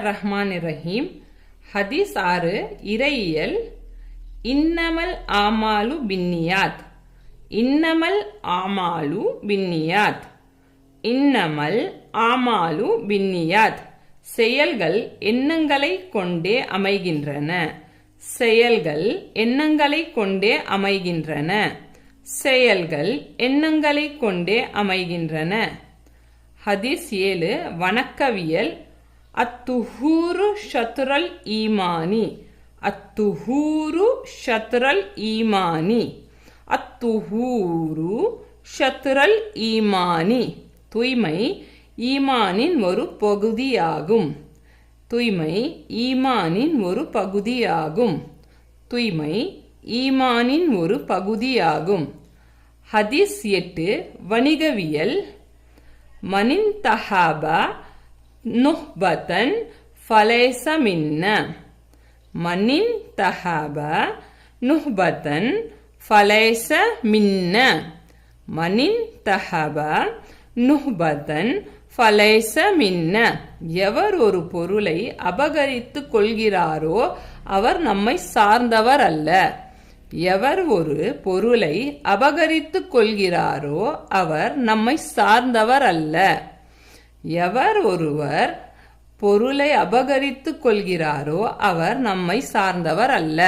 ரஹ்மானிர் ஹதீஸ் 6 இறையியல். இன்னமல் ஆமாலு பின்னியாத். இன்னமல் ஆமாலு பின்னியாத். இன்னமல் ஆமாலு பின்னியாத். செயல்கள் எண்ணங்களை கொண்டே அமைகின்றன. செயல்கள் எண்ணங்களை கொண்டே அமைகின்றன. செயல்கள் எண்ணங்களை கொண்டே அமைகின்றன. ஹதீஸ் 7 வணக்கவியல். அத்துஹூரு ஷத்ரல் ஈமானி. அத்துஹூரு ஷத்ரல் ஈமானி. அத்துஹூரு ஷத்ரல் ஈமானி. தூய்மை ஈமானின் ஒரு பகுதியாகும். தூய்மை ஈமானின் ஒரு பகுதியாகும். தூய்மை ஈமானின் ஒரு பகுதியாகும். ஹதீஸ் 8 வணிகவியல். மனின் தஹாபா நுஹ்பதன் ஃபலைஸ மின்ன. மனின் தஹாபா நுஹ்பதன் ஃபலைஸ மின்ன. மனின் தஹாபா நுஹ்பதன் ஃபலைஸ மின்ன. எவர் ஒரு பொருளை அபகரித்து கொள்கிறாரோ அவர் நம்மை சார்ந்தவர் அல்ல. எவர் ஒரு பொருளை அபகரித்து கொள்கிறாரோ அவர் நம்மை சார்ந்தவர் அல்ல. எவர் ஒருவர் பொருளை அபகரித்து கொள்கிறாரோ அவர் நம்மை சார்ந்தவர் அல்ல.